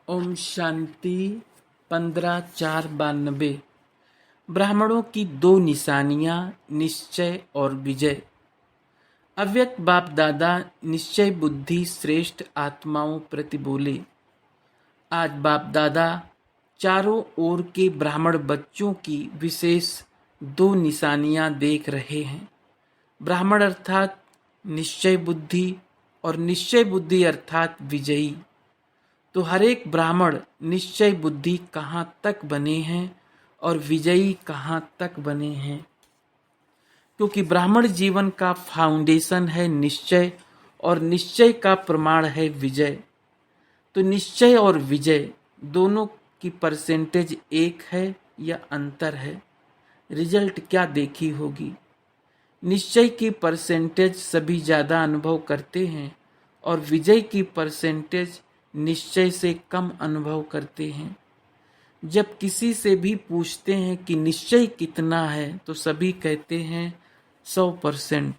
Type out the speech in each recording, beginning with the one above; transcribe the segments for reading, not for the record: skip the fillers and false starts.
ओम शांति 15/4/92। ब्राह्मणों की दो निशानियां, निश्चय और विजय। अव्यक्त बाप दादा निश्चय बुद्धि श्रेष्ठ आत्माओं प्रति बोले। आज बाप दादा चारों ओर के ब्राह्मण बच्चों की विशेष दो निशानियां देख रहे हैं। ब्राह्मण अर्थात निश्चय बुद्धि और निश्चय बुद्धि अर्थात विजयी। तो हर एक ब्राह्मण निश्चय बुद्धि कहाँ तक बने हैं और विजयी कहाँ तक बने हैं, क्योंकि ब्राह्मण जीवन का फाउंडेशन है निश्चय और निश्चय का प्रमाण है विजय। तो निश्चय और विजय दोनों की परसेंटेज एक है या अंतर है, रिजल्ट क्या देखी होगी। निश्चय की परसेंटेज सभी ज़्यादा अनुभव करते हैं और विजय की परसेंटेज निश्चय से कम अनुभव करते हैं। जब किसी से भी पूछते हैं कि निश्चय कितना है तो सभी कहते हैं 100%,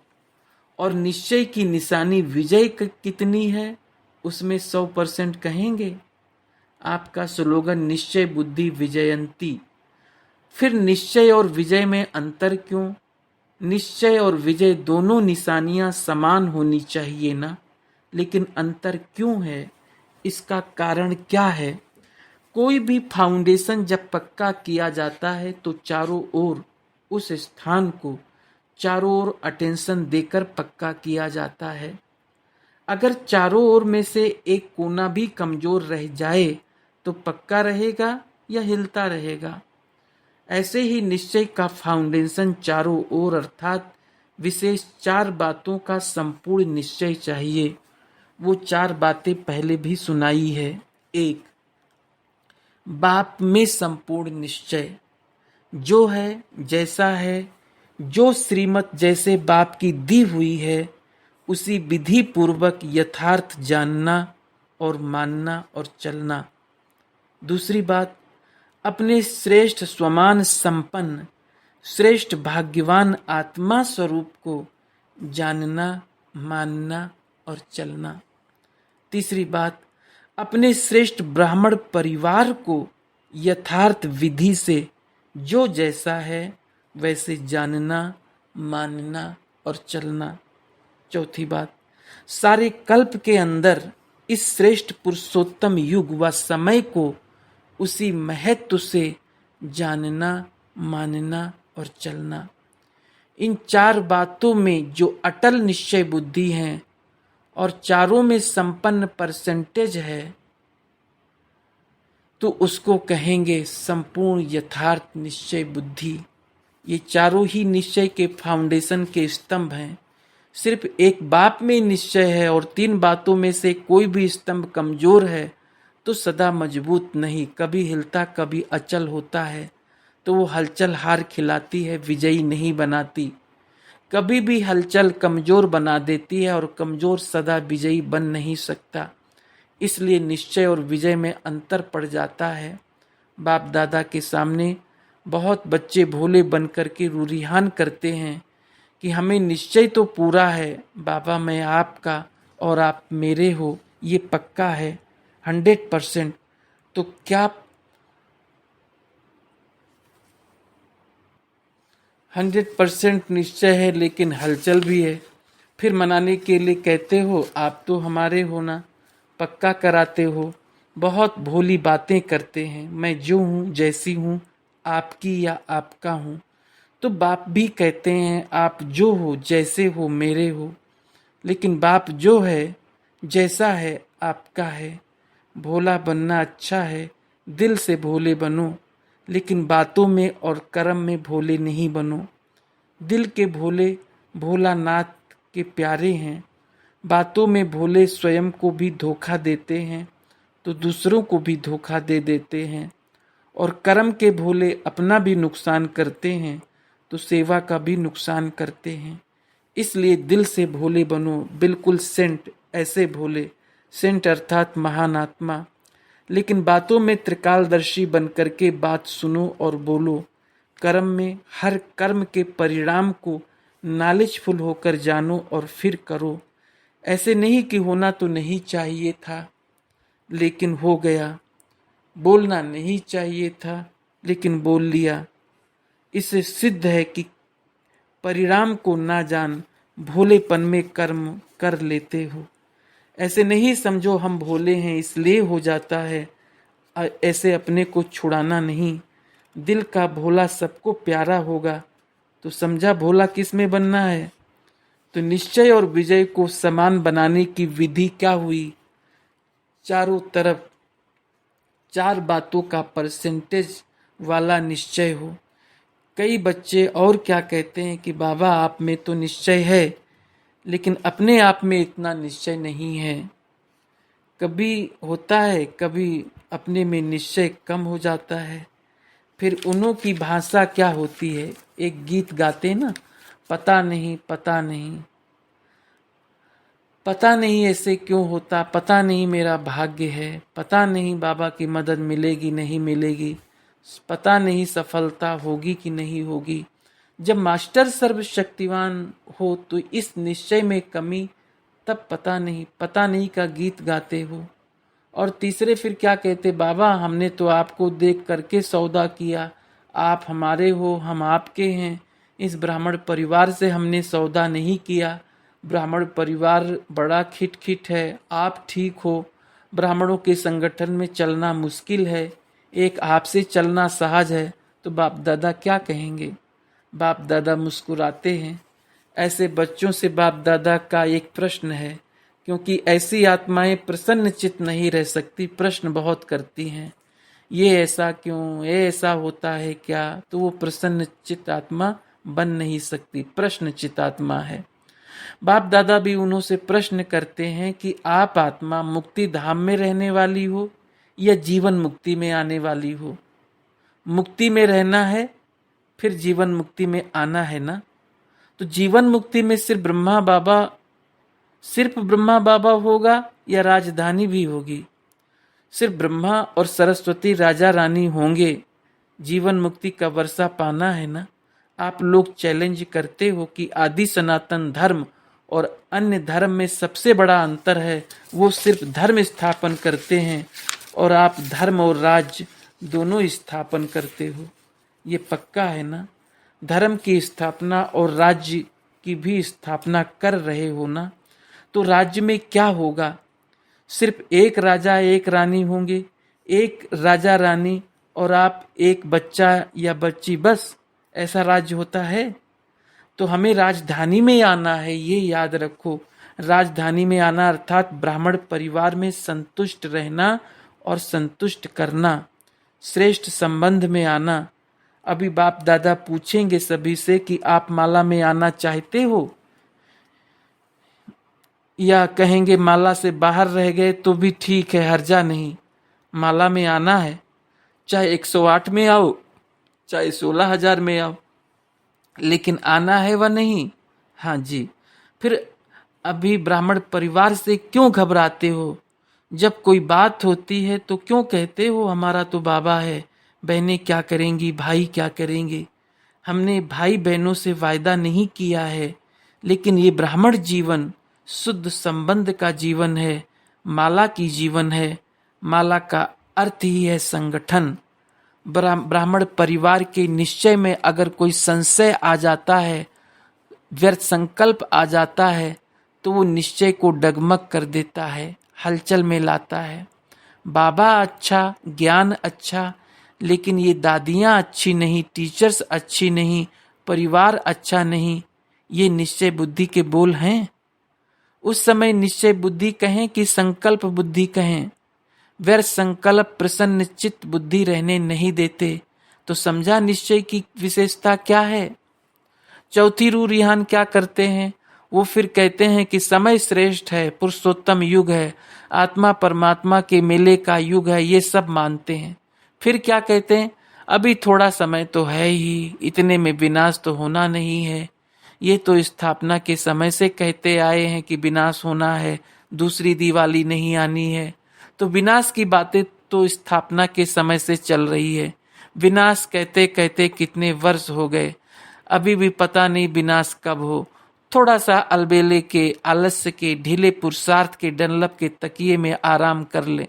और निश्चय की निशानी विजय कितनी है उसमें 100% कहेंगे। आपका स्लोगन निश्चय बुद्धि विजयंती। फिर निश्चय और विजय में अंतर क्यों? निश्चय और विजय दोनों निशानियां समान होनी चाहिए ना, लेकिन अंतर क्यों है? इसका कारण क्या है? कोई भी फाउंडेशन जब पक्का किया जाता है तो चारों ओर उस स्थान को चारों ओर अटेंशन देकर पक्का किया जाता है। अगर चारों ओर में से एक कोना भी कमजोर रह जाए तो पक्का रहेगा या हिलता रहेगा। ऐसे ही निश्चय का फाउंडेशन चारों ओर अर्थात विशेष 4 बातों का संपूर्ण निश्चय चाहिए। वो 4 बातें पहले भी सुनाई है। 1, बाप में संपूर्ण निश्चय, जो है जैसा है, जो श्रीमत जैसे बाप की दी हुई है उसी विधि पूर्वक यथार्थ जानना और मानना और चलना। दूसरी बात, अपने श्रेष्ठ स्वमान संपन्न श्रेष्ठ भाग्यवान आत्मा स्वरूप को जानना, मानना और चलना। तीसरी बात, अपने श्रेष्ठ ब्राह्मण परिवार को यथार्थ विधि से जो जैसा है वैसे जानना, मानना और चलना। चौथी बात, सारे कल्प के अंदर इस श्रेष्ठ पुरुषोत्तम युग व समय को उसी महत्व से जानना, मानना और चलना। इन 4 बातों में जो अटल निश्चय बुद्धि है और चारों में संपन्न परसेंटेज है तो उसको कहेंगे संपूर्ण यथार्थ निश्चय बुद्धि। ये चारों ही निश्चय के फाउंडेशन के स्तंभ हैं। सिर्फ एक बाप में निश्चय है और 3 बातों में से कोई भी स्तंभ कमजोर है तो सदा मजबूत नहीं, कभी हिलता कभी अचल होता है। तो वो हलचल हार खिलाती है, विजयी नहीं बनाती। कभी भी हलचल कमजोर बना देती है और कमजोर सदा विजयी बन नहीं सकता। इसलिए निश्चय और विजय में अंतर पड़ जाता है। बाप दादा के सामने बहुत बच्चे भोले बनकर के रूरिहान करते हैं कि हमें निश्चय तो पूरा है, बाबा मैं आपका और आप मेरे हो, ये पक्का है 100%। तो क्या 100% निश्चय है लेकिन हलचल भी है? फिर मनाने के लिए कहते हो आप तो हमारे हो ना, पक्का कराते हो, बहुत भोली बातें करते हैं। मैं जो हूँ जैसी हूँ आपकी या आपका हूँ। तो बाप भी कहते हैं आप जो हो जैसे हो मेरे हो, लेकिन बाप जो है जैसा है आपका है। भोला बनना अच्छा है, दिल से भोले बनो, लेकिन बातों में और कर्म में भोले नहीं बनो। दिल के भोले भोलानाथ के प्यारे हैं, बातों में भोले स्वयं को भी धोखा देते हैं तो दूसरों को भी धोखा दे देते हैं, और कर्म के भोले अपना भी नुकसान करते हैं तो सेवा का भी नुकसान करते हैं। इसलिए दिल से भोले बनो, बिल्कुल सेंट ऐसे भोले, सेंट अर्थात महान आत्मा। लेकिन बातों में त्रिकालदर्शी बन करके बात सुनो और बोलो। कर्म में हर कर्म के परिणाम को नॉलेजफुल होकर जानो और फिर करो। ऐसे नहीं कि होना तो नहीं चाहिए था लेकिन हो गया, बोलना नहीं चाहिए था, लेकिन बोल लिया। इससे सिद्ध है कि परिणाम को ना जान भोलेपन में कर्म कर लेते हो। ऐसे नहीं समझो हम भोले हैं इसलिए हो जाता है, ऐसे अपने को छुड़ाना नहीं। दिल का भोला सबको प्यारा होगा, तो समझा भोला किस में बनना है। तो निश्चय और विजय को समान बनाने की विधि क्या हुई? चारों तरफ 4 बातों का परसेंटेज वाला निश्चय हो। कई बच्चे और क्या कहते हैं कि बाबा आप में तो निश्चय है, लेकिन अपने आप में इतना निश्चय नहीं है। कभी होता है, कभी अपने में निश्चय कम हो जाता है। फिर उन्हों की भाषा क्या होती है? एक गीत गाते ना, पता नहीं पता नहीं, पता नहीं ऐसे क्यों होता, पता नहीं मेरा भाग्य है, पता नहीं बाबा की मदद मिलेगी नहीं मिलेगी, पता नहीं सफलता होगी कि नहीं होगी। जब मास्टर सर्वशक्तिवान हो तो इस निश्चय में कमी, तब पता नहीं का गीत गाते हो। और तीसरे फिर क्या कहते, बाबा हमने तो आपको देख करके सौदा किया, आप हमारे हो हम आपके हैं, इस ब्राह्मण परिवार से हमने सौदा नहीं किया, ब्राह्मण परिवार बड़ा खिटखिट है, आप ठीक हो, ब्राह्मणों के संगठन में चलना मुश्किल है, एक आपसे चलना सहज है। तो बाप दादा क्या कहेंगे? बाप दादा मुस्कुराते हैं। ऐसे बच्चों से बाप दादा का एक प्रश्न है, क्योंकि ऐसी आत्माएं प्रसन्न चित्त नहीं रह सकती, प्रश्न बहुत करती हैं, ये ऐसा क्यों, ये ऐसा होता है क्या? तो वो प्रसन्न चित्त आत्मा बन नहीं सकती, प्रश्न चित्त आत्मा है। बाप दादा भी उन्हों से प्रश्न करते हैं कि आप आत्मा मुक्ति धाम में रहने वाली हो या जीवन मुक्ति में आने वाली हो? मुक्ति में रहना है, फिर जीवन मुक्ति में आना है ना। तो जीवन मुक्ति में सिर्फ ब्रह्मा बाबा होगा या राजधानी भी होगी? सिर्फ ब्रह्मा और सरस्वती राजा रानी होंगे? जीवन मुक्ति का वर्षा पाना है ना। आप लोग चैलेंज करते हो कि आदि सनातन धर्म और अन्य धर्म में सबसे बड़ा अंतर है, वो सिर्फ धर्म स्थापन करते हैं और आप धर्म और राज्य दोनों स्थापन करते हो। ये पक्का है ना? धर्म की स्थापना और राज्य की भी स्थापना कर रहे हो ना। तो राज्य में क्या होगा? सिर्फ एक राजा एक रानी होंगे, एक राजा रानी और आप एक बच्चा या बच्ची, बस ऐसा राज्य होता है? तो हमें राजधानी में आना है, ये याद रखो। राजधानी में आना अर्थात ब्राह्मण परिवार में संतुष्ट रहना और संतुष्ट करना, श्रेष्ठ संबंध में आना। अभी बाप दादा पूछेंगे सभी से कि आप माला में आना चाहते हो, या कहेंगे माला से बाहर रह गए तो भी ठीक है, हर्जा नहीं, माला में आना है, चाहे 108 में आओ चाहे 16,000 में आओ, लेकिन आना है व नहीं। हाँ जी। फिर अभी ब्राह्मण परिवार से क्यों घबराते हो? जब कोई बात होती है तो क्यों कहते हो हमारा तो बाबा है, बहनें क्या करेंगी, भाई क्या करेंगे? हमने भाई बहनों से वायदा नहीं किया है, लेकिन ये ब्राह्मण जीवन शुद्ध संबंध का जीवन है, माला की जीवन है। माला का अर्थ ही है संगठन। ब्राह्मण परिवार के निश्चय में अगर कोई संशय आ जाता है, व्यर्थ संकल्प आ जाता है, तो वो निश्चय को डगमग कर देता है, हलचल में लाता है। बाबा अच्छा, ज्ञान अच्छा, लेकिन ये दादियाँ अच्छी नहीं, टीचर्स अच्छी नहीं, परिवार अच्छा नहीं, ये निश्चय बुद्धि के बोल हैं। उस समय निश्चय बुद्धि कहें कि संकल्प बुद्धि कहें, व्यर्थ संकल्प प्रसन्न चित्त बुद्धि रहने नहीं देते। तो समझा निश्चय की विशेषता क्या है। चौथी रूह रिहान क्या करते हैं? वो फिर कहते हैं कि समय श्रेष्ठ है, पुरुषोत्तम युग है, आत्मा परमात्मा के मेले का युग है, ये सब मानते हैं। फिर क्या कहते हैं? अभी थोड़ा समय तो है ही, इतने में विनाश तो होना नहीं है। ये तो स्थापना के समय से कहते आए हैं कि विनाश होना है, दूसरी दिवाली नहीं आनी है। तो विनाश की बातें तो स्थापना के समय से चल रही है। विनाश कहते कहते कितने वर्ष हो गए, अभी भी पता नहीं विनाश कब हो। थोड़ा सा अलबेले के, आलस्य के, ढीले पुरुषार्थ के डनलप के तकिए में आराम कर ले,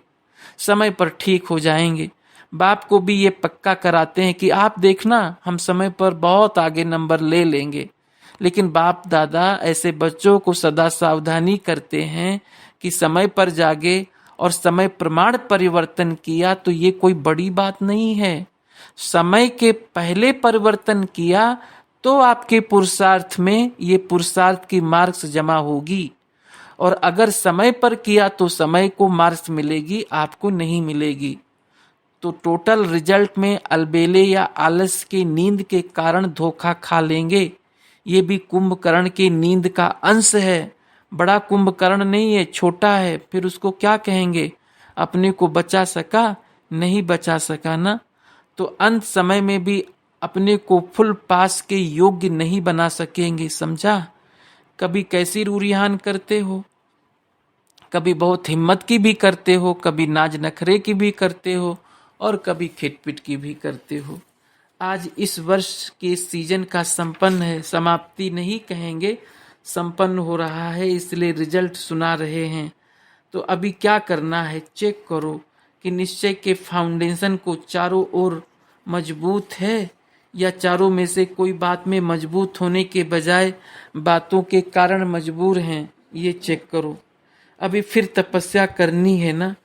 समय पर ठीक हो जाएंगे। बाप को भी ये पक्का कराते हैं कि आप देखना हम समय पर बहुत आगे नंबर ले लेंगे। लेकिन बाप दादा ऐसे बच्चों को सदा सावधानी करते हैं कि समय पर जागे और समय प्रमाण परिवर्तन किया तो ये कोई बड़ी बात नहीं है। समय के पहले परिवर्तन किया तो आपके पुरुषार्थ में ये पुरुषार्थ की मार्क्स जमा होगी, और अगर समय पर किया तो समय को मार्क्स मिलेगी, आपको नहीं मिलेगी। तो टोटल रिजल्ट में अलबेले या आलस की नींद के कारण धोखा खा लेंगे। ये भी कुंभकर्ण की नींद का अंश है, बड़ा कुंभकर्ण नहीं है, छोटा है। फिर उसको क्या कहेंगे? अपने को बचा सका? नहीं बचा सका ना। तो अंत समय में भी अपने को फुल पास के योग्य नहीं बना सकेंगे, समझा? कभी कैसी रूरियान करते हो, कभी बहुत हिम्मत की भी करते हो, कभी नाज नखरे की भी करते हो, और कभी खिटपिट की भी करते हो। आज इस वर्ष के सीजन का संपन्न है, समाप्ति नहीं कहेंगे, संपन्न हो रहा है, इसलिए रिजल्ट सुना रहे हैं। तो अभी क्या करना है, चेक करो कि निश्चय के फाउंडेशन को चारों ओर मजबूत है, या चारों में से कोई बात में मजबूत होने के बजाय बातों के कारण मजबूर हैं, ये चेक करो। अभी फिर तपस्या करनी है ना।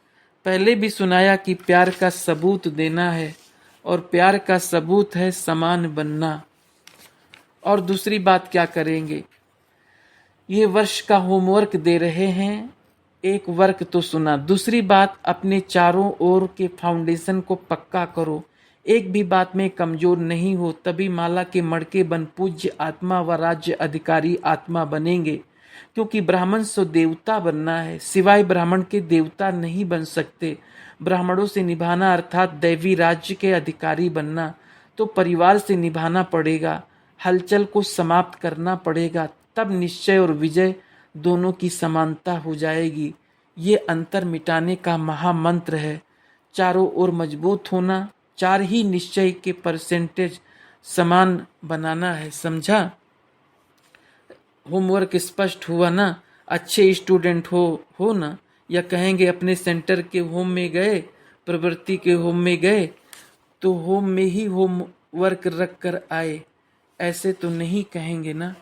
पहले भी सुनाया कि प्यार का सबूत देना है, और प्यार का सबूत है समान बनना। और दूसरी बात क्या करेंगे, ये वर्ष का होमवर्क दे रहे हैं, एक वर्क तो सुना। दूसरी बात, अपने चारों ओर के फाउंडेशन को पक्का करो, एक भी बात में कमजोर नहीं हो, तभी माला के मड़के बन पूज्य आत्मा व राज्य अधिकारी आत्मा बनेंगे। क्योंकि ब्राह्मण से देवता बनना है, सिवाय ब्राह्मण के देवता नहीं बन सकते। ब्राह्मणों से निभाना अर्थात दैवी राज्य के अधिकारी बनना, तो परिवार से निभाना पड़ेगा, हलचल को समाप्त करना पड़ेगा, तब निश्चय और विजय दोनों की समानता हो जाएगी। ये अंतर मिटाने का महामंत्र है। चारों ओर मजबूत होना, चार ही निश्चय के परसेंटेज समान बनाना है, समझा? होमवर्क स्पष्ट हुआ ना? अच्छे स्टूडेंट हो ना? या कहेंगे अपने सेंटर के होम में गए, प्रवृत्ति के होम में गए तो होम में ही होमवर्क रख कर आए, ऐसे तो नहीं कहेंगे ना।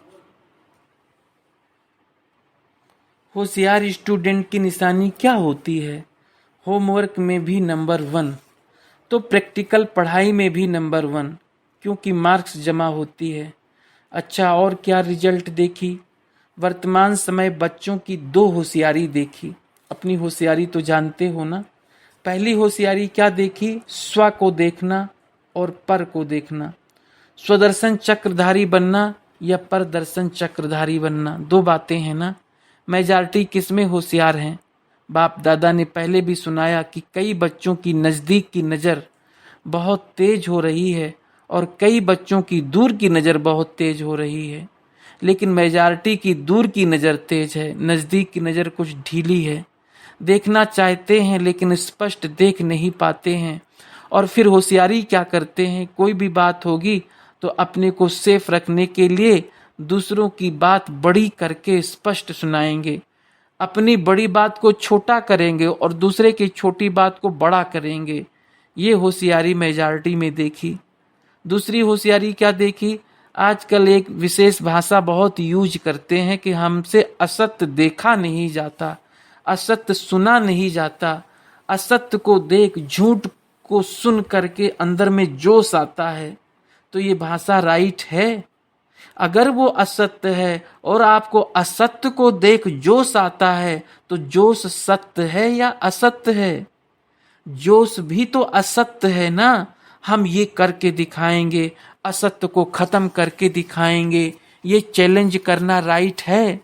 होशियार स्टूडेंट की निशानी क्या होती है? होमवर्क में भी नंबर 1, तो प्रैक्टिकल पढ़ाई में भी नंबर 1, क्योंकि मार्क्स जमा होती है। अच्छा, और क्या रिजल्ट देखी? वर्तमान समय बच्चों की 2 होशियारी देखी। अपनी होशियारी तो जानते हो ना। पहली होशियारी क्या देखी? स्व को देखना और पर को देखना। स्वदर्शन चक्रधारी बनना या परदर्शन चक्रधारी बनना, 2 बातें हैं ना। मेजॉरिटी किसमें होशियार हैं? बाप दादा ने पहले भी सुनाया कि कई बच्चों की नज़दीक की नज़र बहुत तेज हो रही है, और कई बच्चों की दूर की नज़र बहुत तेज हो रही है। लेकिन मेजॉरिटी की दूर की नज़र तेज है, नज़दीक की नज़र कुछ ढीली है। देखना चाहते हैं लेकिन स्पष्ट देख नहीं पाते हैं। और फिर होशियारी क्या करते हैं, कोई भी बात होगी तो अपने को सेफ रखने के लिए दूसरों की बात बड़ी करके स्पष्ट सुनाएंगे, अपनी बड़ी बात को छोटा करेंगे और दूसरे की छोटी बात को बड़ा करेंगे। ये होशियारी मेजॉरिटी में देखी। दूसरी होशियारी क्या देखी? आजकल एक विशेष भाषा बहुत यूज करते हैं कि हमसे असत्य देखा नहीं जाता, असत्य सुना नहीं जाता। असत्य को देख, झूठ को सुन करके अंदर में जोश आता है। तो ये भाषा राइट है? अगर वो असत्य है और आपको असत्य को देख जोश आता है, तो जोश सत्य है या असत्य है? जोश भी तो असत्य है ना। हम ये करके दिखाएंगे, असत्य को खत्म करके दिखाएंगे, ये चैलेंज करना राइट है।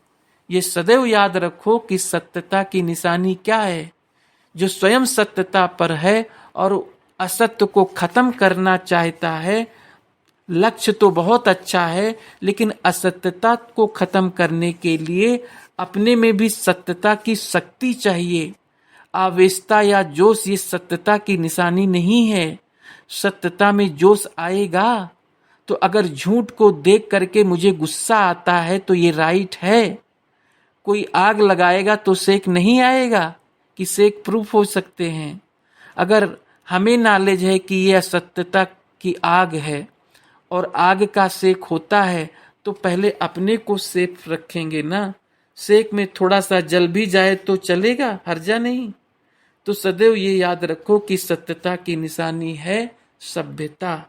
ये सदैव याद रखो कि सत्यता की निशानी क्या है। जो स्वयं सत्यता पर है और असत्य को खत्म करना चाहता है, लक्ष्य तो बहुत अच्छा है, लेकिन असत्यता को खत्म करने के लिए अपने में भी सत्यता की शक्ति चाहिए। आवेशता या जोश ये सत्यता की निशानी नहीं है। सत्यता में जोश आएगा तो अगर झूठ को देख करके मुझे गुस्सा आता है तो ये राइट है। कोई आग लगाएगा तो सेक नहीं आएगा कि सेक प्रूफ हो सकते हैं। अगर हमें नॉलेज है कि ये असत्यता की आग है और आग का सेक होता है, तो पहले अपने को सेफ रखेंगे ना। सेक में थोड़ा सा जल भी जाए तो चलेगा, हर्जा नहीं। तो सदैव ये याद रखो कि सत्यता की निशानी है सभ्यता।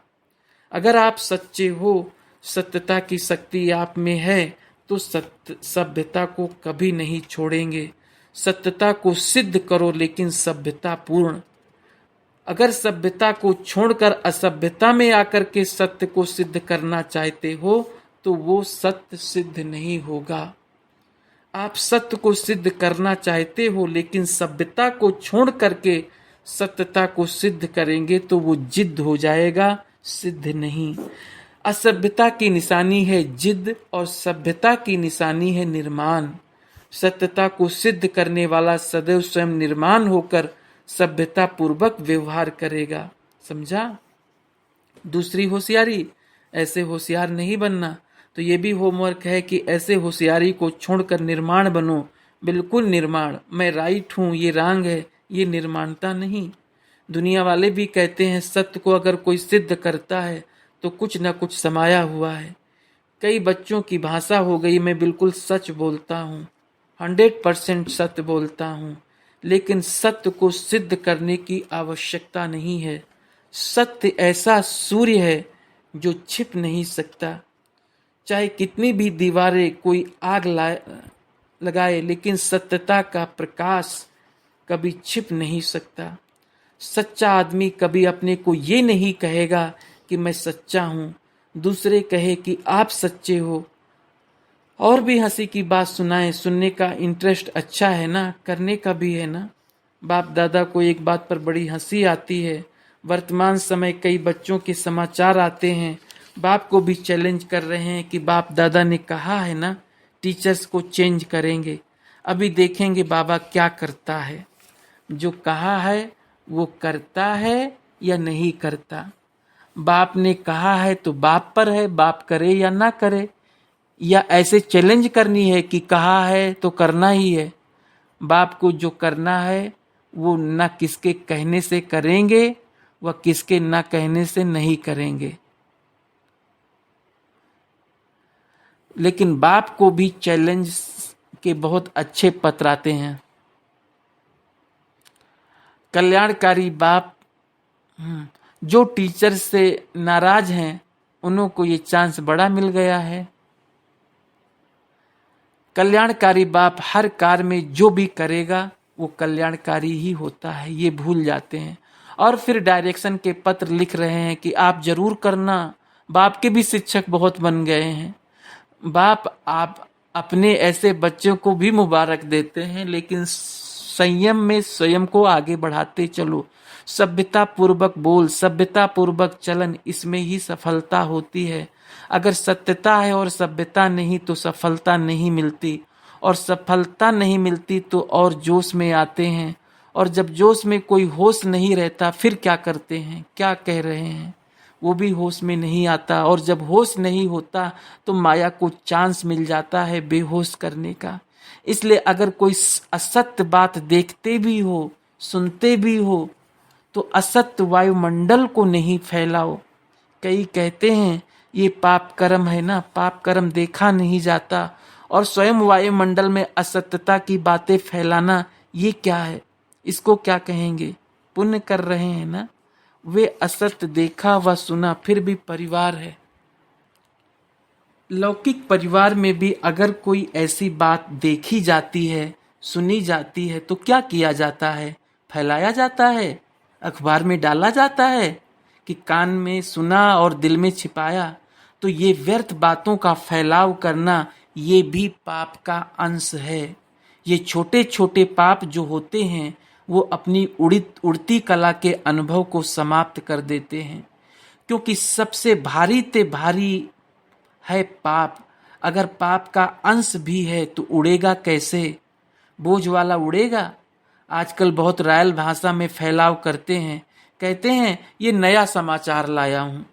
अगर आप सच्चे हो, सत्यता की शक्ति आप में है, तो सभ्यता को कभी नहीं छोड़ेंगे। सत्यता को सिद्ध करो, लेकिन सभ्यता पूर्ण। अगर सभ्यता को छोड़कर असभ्यता में आकर के सत्य को सिद्ध करना चाहते हो, तो वो सत्य सिद्ध नहीं होगा। आप सत्य को सिद्ध करना चाहते हो, लेकिन सभ्यता को छोड़ करके सत्यता को सिद्ध करेंगे तो वो जिद हो जाएगा, सिद्ध नहीं। असभ्यता की निशानी है जिद और सभ्यता की निशानी है निर्माण। सत्यता को सिद्ध करने वाला सदैव स्वयं निर्माण होकर सभ्यता पूर्वक व्यवहार करेगा। समझा? दूसरी होशियारी, ऐसे होशियार नहीं बनना। तो ये भी होमवर्क है कि ऐसे होशियारी को छोड़कर निर्माण बनो। बिल्कुल निर्माण, मैं राइट हूं, ये रॉन्ग है, ये निर्माणता नहीं। दुनिया वाले भी कहते हैं सत्य को अगर कोई सिद्ध करता है तो कुछ न कुछ समाया हुआ है। कई बच्चों की भाषा हो गई, मैं बिल्कुल सच बोलता हूँ, 100% सत्य बोलता हूँ। लेकिन सत्य को सिद्ध करने की आवश्यकता नहीं है। सत्य ऐसा सूर्य है जो छिप नहीं सकता। चाहे कितनी भी दीवारें कोई आग लगाए, लेकिन सत्यता का प्रकाश कभी छिप नहीं सकता। सच्चा आदमी कभी अपने को ये नहीं कहेगा कि मैं सच्चा हूँ, दूसरे कहे कि आप सच्चे हो। और भी हंसी की बात सुनाए, सुनने का इंटरेस्ट अच्छा है ना, करने का भी है ना। बाप दादा को एक बात पर बड़ी हंसी आती है। वर्तमान समय कई बच्चों के समाचार आते हैं, बाप को भी चैलेंज कर रहे हैं कि बाप दादा ने कहा है ना टीचर्स को चेंज करेंगे, अभी देखेंगे बाबा क्या करता है। जो कहा है वो करता है या नहीं करता। बाप ने कहा है तो बाप पर है, बाप करे या ना करे। या ऐसे चैलेंज करनी है कि कहा है तो करना ही है। बाप को जो करना है वो न किसके कहने से करेंगे, व किसके न कहने से नहीं करेंगे। लेकिन बाप को भी चैलेंज के बहुत अच्छे पत्र आते हैं। कल्याणकारी बाप जो टीचर से नाराज हैं उन्हों को ये चांस बड़ा मिल गया है। कल्याणकारी बाप हर कार्य में जो भी करेगा वो कल्याणकारी ही होता है, ये भूल जाते हैं। और फिर डायरेक्शन के पत्र लिख रहे हैं कि आप जरूर करना। बाप के भी शिक्षक बहुत बन गए हैं। बाप आप अपने ऐसे बच्चों को भी मुबारक देते हैं, लेकिन संयम में स्वयं को आगे बढ़ाते चलो। सभ्यता पूर्वक बोल, सभ्यता पूर्वक चलन, इसमें ही सफलता होती है। अगर सत्यता है और सभ्यता नहीं तो सफलता नहीं मिलती, और सफलता नहीं मिलती तो और जोश में आते हैं, और जब जोश में कोई होश नहीं रहता फिर क्या करते हैं, क्या कह रहे हैं, वो भी होश में नहीं आता। और जब होश नहीं होता तो माया को चांस मिल जाता है बेहोश करने का। इसलिए अगर कोई असत्य बात देखते भी हो, सुनते भी हो, तो असत्य वायुमंडल को नहीं फैलाओ। कई कहते हैं ये पाप कर्म है ना, पाप कर्म देखा नहीं जाता, और स्वयं वायुमंडल में असत्यता की बातें फैलाना ये क्या है, इसको क्या कहेंगे? पुण्य कर रहे हैं ना। वे असत्य देखा व सुना फिर भी परिवार है। लौकिक परिवार में भी अगर कोई ऐसी बात देखी जाती है, सुनी जाती है, तो क्या किया जाता है? फैलाया जाता है, अखबार में डाला जाता है कि कान में सुना और दिल में छिपाया। तो ये व्यर्थ बातों का फैलाव करना ये भी पाप का अंश है। ये छोटे छोटे पाप जो होते हैं वो अपनी उड़ती कला के अनुभव को समाप्त कर देते हैं, क्योंकि सबसे भारी ते भारी है पाप। अगर पाप का अंश भी है तो उड़ेगा कैसे? बोझ वाला उड़ेगा। आजकल बहुत रायल भाषा में फैलाव करते हैं, कहते हैं ये नया समाचार लाया हूँ।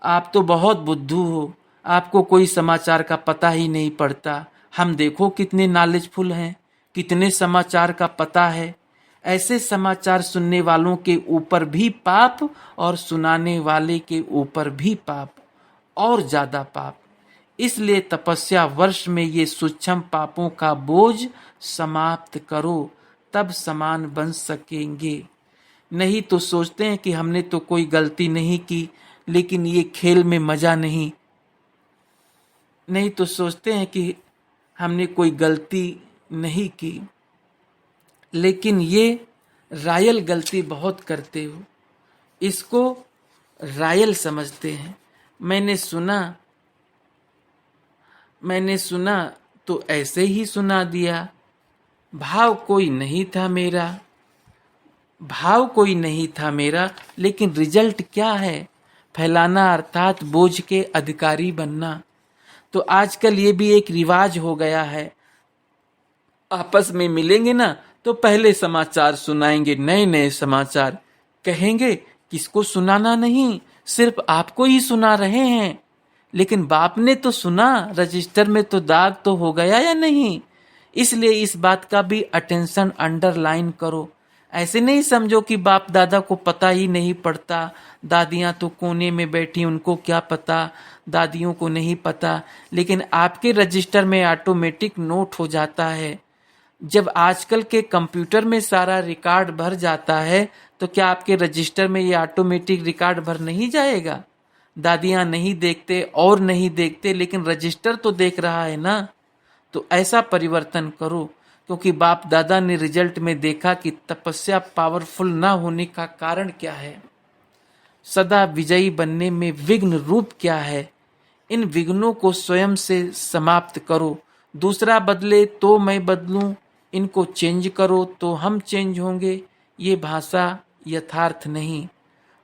आप तो बहुत बुद्धू हो, आपको कोई समाचार का पता ही नहीं पड़ता। हम देखो कितने नॉलेजफुल हैं, कितने समाचार का पता है। ऐसे समाचार सुनने वालों के ऊपर भी पाप और सुनाने वाले के ऊपर भी पाप, और ज्यादा पाप। इसलिए तपस्या वर्ष में ये सूक्ष्म पापों का बोझ समाप्त करो, तब समान बन सकेंगे। नहीं तो सोचते हैं कि हमने तो कोई गलती नहीं की, लेकिन ये खेल में मजा नहीं। नहीं तो सोचते हैं कि हमने कोई गलती नहीं की, लेकिन ये रायल गलती बहुत करते हो। इसको रायल समझते हैं। मैंने सुना तो ऐसे ही सुना दिया। भाव कोई नहीं था मेरा, लेकिन रिजल्ट क्या है? फैलाना, अर्थात बोझ के अधिकारी बनना। तो आजकल ये भी एक रिवाज हो गया है। आपस में मिलेंगे ना तो पहले समाचार सुनाएंगे, नए नए समाचार। कहेंगे किसको सुनाना नहीं, सिर्फ आपको ही सुना रहे हैं। लेकिन बाप ने तो सुना, रजिस्टर में तो दाग तो हो गया या नहीं? इसलिए इस बात का भी अटेंशन अंडरलाइन करो। ऐसे नहीं समझो कि बाप दादा को पता ही नहीं पड़ता, दादियां तो कोने में बैठी, उनको क्या पता, दादियों को नहीं पता। लेकिन आपके रजिस्टर में ऑटोमेटिक नोट हो जाता है। जब आजकल के कंप्यूटर में सारा रिकॉर्ड भर जाता है, तो क्या आपके रजिस्टर में ये ऑटोमेटिक रिकॉर्ड भर नहीं जाएगा? दादियां नहीं देखते और नहीं देखते, लेकिन रजिस्टर तो देख रहा है ना। तो ऐसा परिवर्तन करो, क्योंकि बाप दादा ने रिजल्ट में देखा कि तपस्या पावरफुल ना होने का कारण क्या है, सदा विजयी बनने में विघ्न रूप क्या है। इन विघ्नों को स्वयं से समाप्त करो। दूसरा बदले तो मैं बदलूं, इनको चेंज करो तो हम चेंज होंगे। ये भाषा यथार्थ नहीं।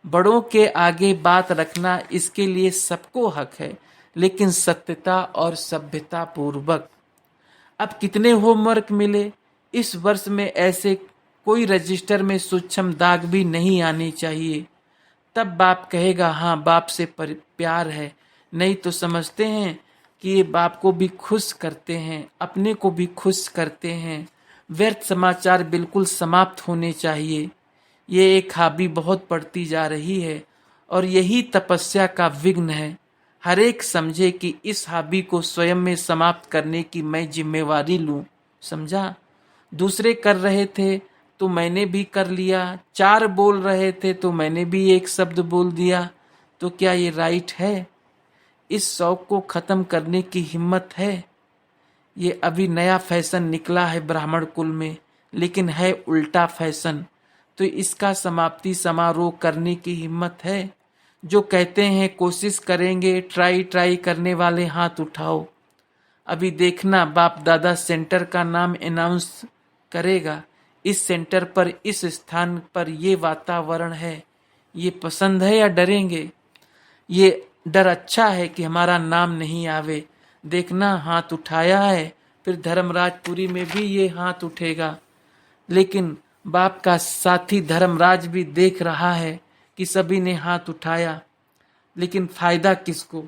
बड़ों के आगे बात रखना, इसके लिए सबको हक है, लेकिन सत्यता और सभ्यता पूर्वक। अब कितने होमवर्क मिले इस वर्ष में, ऐसे कोई रजिस्टर में सूक्ष्म दाग भी नहीं आने चाहिए। तब बाप कहेगा हाँ, बाप से प्यार है। नहीं तो समझते हैं कि ये बाप को भी खुश करते हैं, अपने को भी खुश करते हैं। व्यर्थ समाचार बिल्कुल समाप्त होने चाहिए। ये एक हॉबी बहुत बढ़ती जा रही है, और यही तपस्या का विघ्न है। हर एक समझे कि इस हॉबी को स्वयं में समाप्त करने की मैं जिम्मेवारी लूं। समझा? दूसरे कर रहे थे तो मैंने भी कर लिया, चार बोल रहे थे तो मैंने भी एक शब्द बोल दिया। तो क्या ये राइट है? इस शौक को खत्म करने की हिम्मत है? ये अभी नया फैशन निकला है ब्राह्मण कुल में, लेकिन है उल्टा फैशन। तो इसका समाप्ति समारोह करने की हिम्मत है? जो कहते हैं कोशिश करेंगे, ट्राई करने वाले हाथ उठाओ। अभी देखना, बाप दादा सेंटर का नाम अनाउंस करेगा। इस सेंटर पर, इस स्थान पर ये वातावरण है। ये पसंद है या डरेंगे? ये डर अच्छा है कि हमारा नाम नहीं आवे। देखना, हाथ उठाया है, फिर धर्मराजपुरी में भी ये हाथ उठेगा। लेकिन बाप का साथी धर्मराज भी देख रहा है कि सभी ने हाथ उठाया, लेकिन फायदा किसको?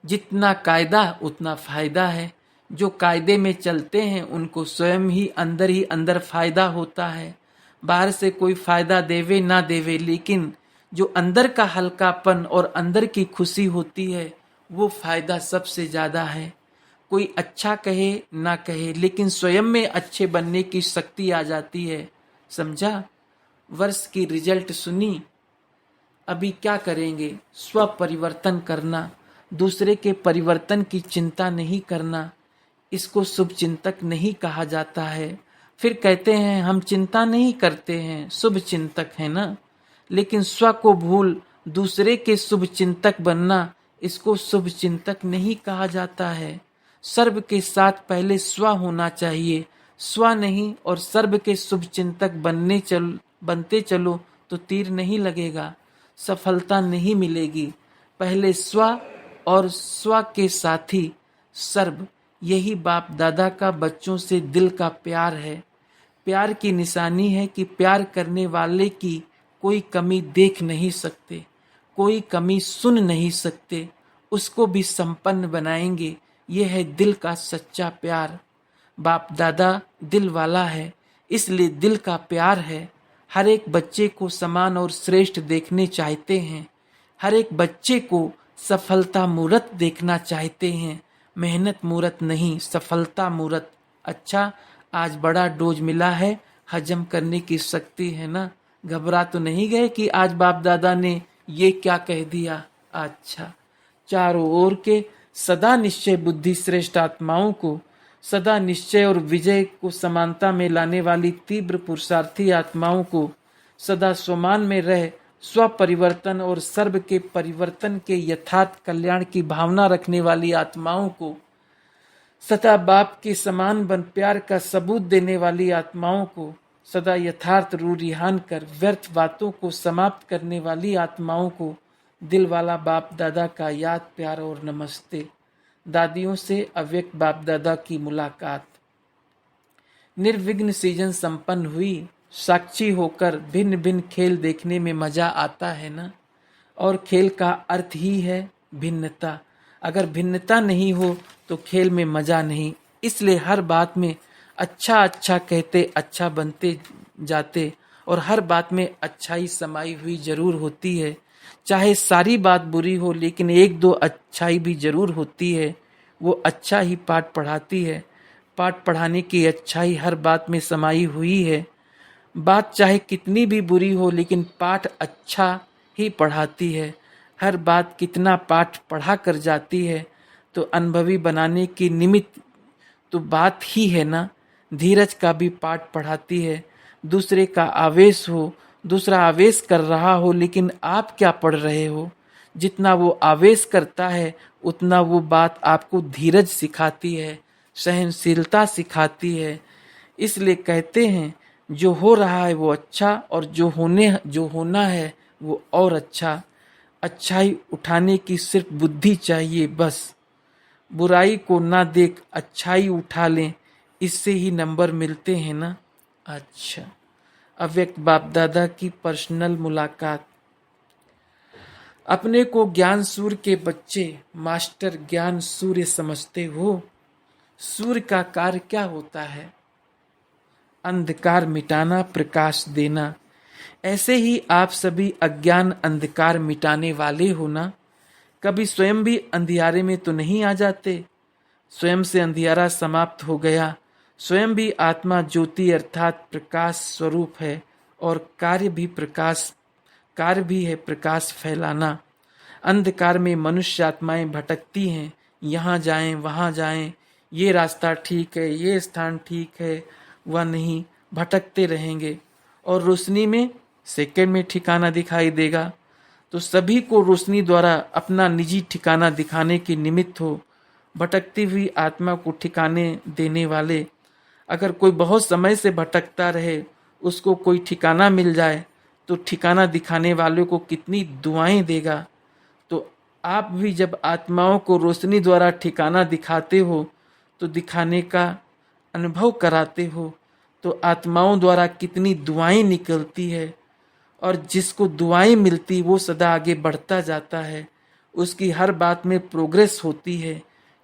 जितना कायदा उतना फायदा है। जो कायदे में चलते हैं उनको स्वयं ही अंदर फायदा होता है। बाहर से कोई फायदा देवे ना देवे, लेकिन जो अंदर का हल्कापन और अंदर की खुशी होती है, वो फायदा सबसे ज्यादा है। कोई अच्छा कहे ना कहे, लेकिन स्वयं में अच्छे बनने की शक्ति आ जाती है। समझा? वर्ष की रिजल्ट सुनी। अभी क्या करेंगे? स्व परिवर्तन करना, दूसरे के परिवर्तन की चिंता नहीं करना। इसको शुभ चिंतक नहीं कहा जाता है। फिर कहते हैं हम चिंता नहीं करते हैं, शुभ चिंतक है ना। लेकिन स्व को भूल दूसरे के शुभ चिंतक बनना, इसको शुभ चिंतक नहीं कहा जाता है। सर्व के साथ पहले स्व होना चाहिए। स्व नहीं और सर्व के शुभ चिंतक बनते चलो तो तीर नहीं लगेगा, सफलता नहीं मिलेगी। पहले स्व और स्व के साथी सर्व। यही बाप दादा का बच्चों से दिल का प्यार है। प्यार की निशानी है कि प्यार करने वाले की कोई कमी देख नहीं सकते, कोई कमी सुन नहीं सकते, उसको भी संपन्न बनाएंगे। यह है दिल का सच्चा प्यार। बाप दादा दिल वाला है, इसलिए दिल का प्यार है। हर एक बच्चे को समान और श्रेष्ठ देखने चाहते हैं। हर एक बच्चे को सफलता मूरत देखना चाहते हैं। मेहनत मूरत नहीं, सफलता मूरत। अच्छा, आज बड़ा डोज मिला है, हजम करने की शक्ति है ना। घबरा तो नहीं गए कि आज बाप दादा ने ये क्या कह दिया। अच्छा, चारों ओर के सदा निश्चय बुद्धि श्रेष्ठ आत्माओं को, सदा निश्चय और विजय को समानता में लाने वाली तीव्र पुरुषार्थी आत्माओं को, सदा स्वमान में रह स्व परिवर्तन और सर्व के परिवर्तन के यथार्थ कल्याण की भावना रखने वाली आत्माओं को, सदा बाप के समान बन प्यार का सबूत देने वाली आत्माओं को, सदा यथार्थ रूरिहान कर व्यर्थ बातों को समाप्त करने वाली आत्माओं को दिल वाला बाप दादा का याद प्यार और नमस्ते। दादियों से अव्यक्त बाप दादा की मुलाकात। निर्विघ्न सीजन संपन्न हुई। साक्षी होकर भिन्न भिन्न खेल देखने में मजा आता है ना। और खेल का अर्थ ही है भिन्नता। अगर भिन्नता नहीं हो तो खेल में मजा नहीं। इसलिए हर बात में अच्छा अच्छा कहते अच्छा बनते जाते, और हर बात में अच्छाई समाई हुई जरूर होती है। चाहे सारी बात बुरी हो लेकिन एक दो अच्छाई भी जरूर होती है। वो अच्छा ही पाठ पढ़ाती है। पाठ पढ़ाने की अच्छाई हर बात में समाई हुई है। बात चाहे कितनी भी बुरी हो लेकिन पाठ अच्छा ही पढ़ाती है। हर बात कितना पाठ पढ़ा कर जाती है तो अनुभवी बनाने की निमित्त तो बात ही है ना। धीरज का भी पाठ पढ़ाती है। दूसरे का आवेश हो, दूसरा आवेश कर रहा हो लेकिन आप क्या पढ़ रहे हो, जितना वो आवेश करता है उतना वो बात आपको धीरज सिखाती है, सहनशीलता सिखाती है। इसलिए कहते हैं जो हो रहा है वो अच्छा, और जो होना है वो और अच्छा। अच्छाई उठाने की सिर्फ बुद्धि चाहिए बस। बुराई को ना देख अच्छाई उठा लें, इससे ही नंबर मिलते हैं ना। अच्छा, अव्यक्त बाप दादा की पर्सनल मुलाकात। अपने को ज्ञान सूर्य के बच्चे मास्टर ज्ञान सूर्य समझते हो। सूर्य का कार्य क्या होता है? अंधकार मिटाना, प्रकाश देना। ऐसे ही आप सभी अज्ञान अंधकार मिटाने वाले हो ना। कभी स्वयं भी अंधियारे में तो नहीं आ जाते। स्वयं से अंधियारा समाप्त हो गया। स्वयं भी आत्मा ज्योति अर्थात प्रकाश स्वरूप है, और कार्य भी है प्रकाश फैलाना। अंधकार में मनुष्य आत्माएं भटकती हैं, यहाँ जाएं वहाँ जाएं, ये रास्ता ठीक है, ये स्थान ठीक है, वह नहीं, भटकते रहेंगे। और रोशनी में सेकंड में ठिकाना दिखाई देगा। तो सभी को रोशनी द्वारा अपना निजी ठिकाना दिखाने के निमित्त हो। भटकती हुई आत्मा को ठिकाने देने वाले। अगर कोई बहुत समय से भटकता रहे, उसको कोई ठिकाना मिल जाए तो ठिकाना दिखाने वाले को कितनी दुआएं देगा। तो आप भी जब आत्माओं को रोशनी द्वारा ठिकाना दिखाते हो तो दिखाने का अनुभव कराते हो, तो आत्माओं द्वारा कितनी दुआएं निकलती है। और जिसको दुआएं मिलती वो सदा आगे बढ़ता जाता है। उसकी हर बात में प्रोग्रेस होती है,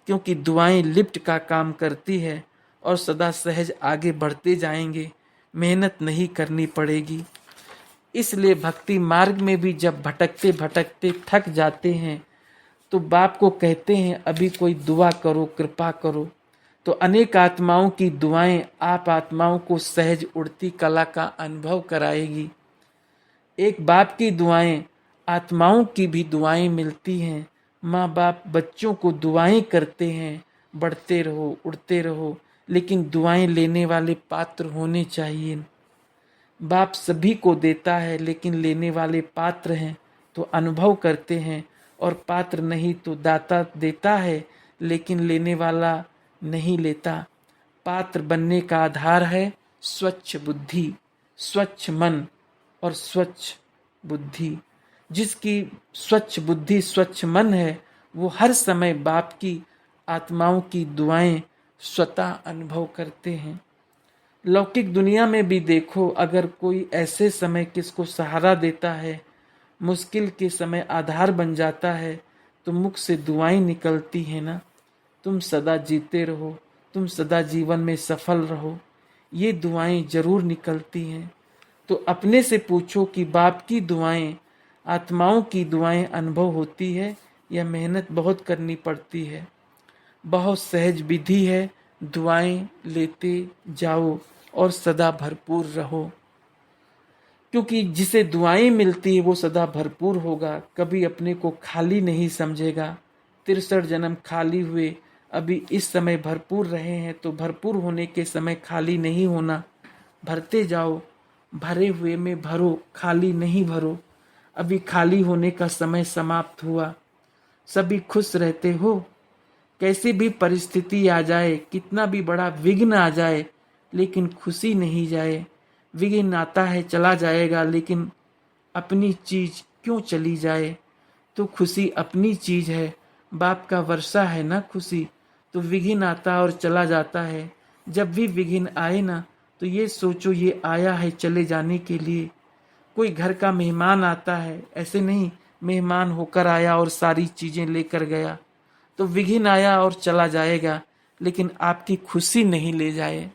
क्योंकि दुआएं लिफ्ट का काम करती है और सदा सहज आगे बढ़ते जाएंगे। मेहनत नहीं करनी पड़ेगी। इसलिए भक्ति मार्ग में भी जब भटकते भटकते थक जाते हैं तो बाप को कहते हैं अभी कोई दुआ करो, कृपा करो। तो अनेक आत्माओं की दुआएं आप आत्माओं को सहज उड़ती कला का अनुभव कराएगी। एक बाप की दुआएं आत्माओं की भी दुआएं मिलती हैं। माँ बाप बच्चों को दुआएं करते हैं, बढ़ते रहो, उड़ते रहो, लेकिन दुआएं लेने वाले पात्र होने चाहिए। बाप सभी को देता है लेकिन लेने वाले पात्र हैं तो अनुभव करते हैं, और पात्र नहीं तो दाता देता है लेकिन लेने वाला नहीं लेता। पात्र बनने का आधार है स्वच्छ बुद्धि, स्वच्छ मन और स्वच्छ बुद्धि। जिसकी स्वच्छ बुद्धि, स्वच्छ मन है, वो हर समय बाप की आत्माओं की दुआएं स्वतः अनुभव करते हैं। लौकिक दुनिया में भी देखो, अगर कोई ऐसे समय किसको सहारा देता है, मुश्किल के समय आधार बन जाता है, तो मुख से दुआएं निकलती है ना। तुम सदा जीते रहो, तुम सदा जीवन में सफल रहो। ये दुआएं जरूर निकलती हैं। तो अपने से पूछो कि बाप की दुआएं, आत्माओं की दुआएं अनुभव होती है या मेहनत बहुत करनी पड़ती है। बहुत सहज विधि है, दुआएं लेते जाओ और सदा भरपूर रहो, क्योंकि जिसे दुआएं मिलती है वो सदा भरपूर होगा, कभी अपने को खाली नहीं समझेगा। 63 जन्म खाली हुए, अभी इस समय भरपूर रहे हैं तो भरपूर होने के समय खाली नहीं होना। भरते जाओ, भरे हुए में भरो, खाली नहीं भरो। अभी खाली होने का समय समाप्त हुआ। सभी खुश रहते हो, कैसी भी परिस्थिति आ जाए, कितना भी बड़ा विघ्न आ जाए, लेकिन खुशी नहीं जाए। विघ्न आता है चला जाएगा, लेकिन अपनी चीज क्यों चली जाए। तो खुशी अपनी चीज है, बाप का वर्षा है ना खुशी। तो विघ्न आता और चला जाता है। जब भी विघ्न आए ना, तो ये सोचो ये आया है चले जाने के लिए। कोई घर का मेहमान आता है, ऐसे नहीं मेहमान होकर आया और सारी चीजें लेकर गया। तो विघ्न आया और चला जाएगा, लेकिन आपकी खुशी नहीं ले जाए।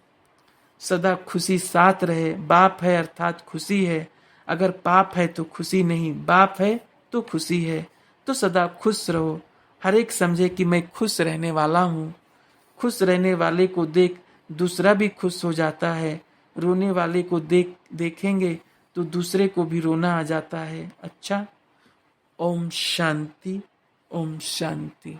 सदा खुशी साथ रहे। बाप है अर्थात खुशी है। अगर पाप है तो खुशी नहीं, बाप है तो खुशी है। तो सदा खुश रहो। हर एक समझे कि मैं खुश रहने वाला हूँ। खुश रहने वाले को देख दूसरा भी खुश हो जाता है। रोने वाले को देखेंगे तो दूसरे को भी रोना आ जाता है। अच्छा, ओम शांति, ओम शांति।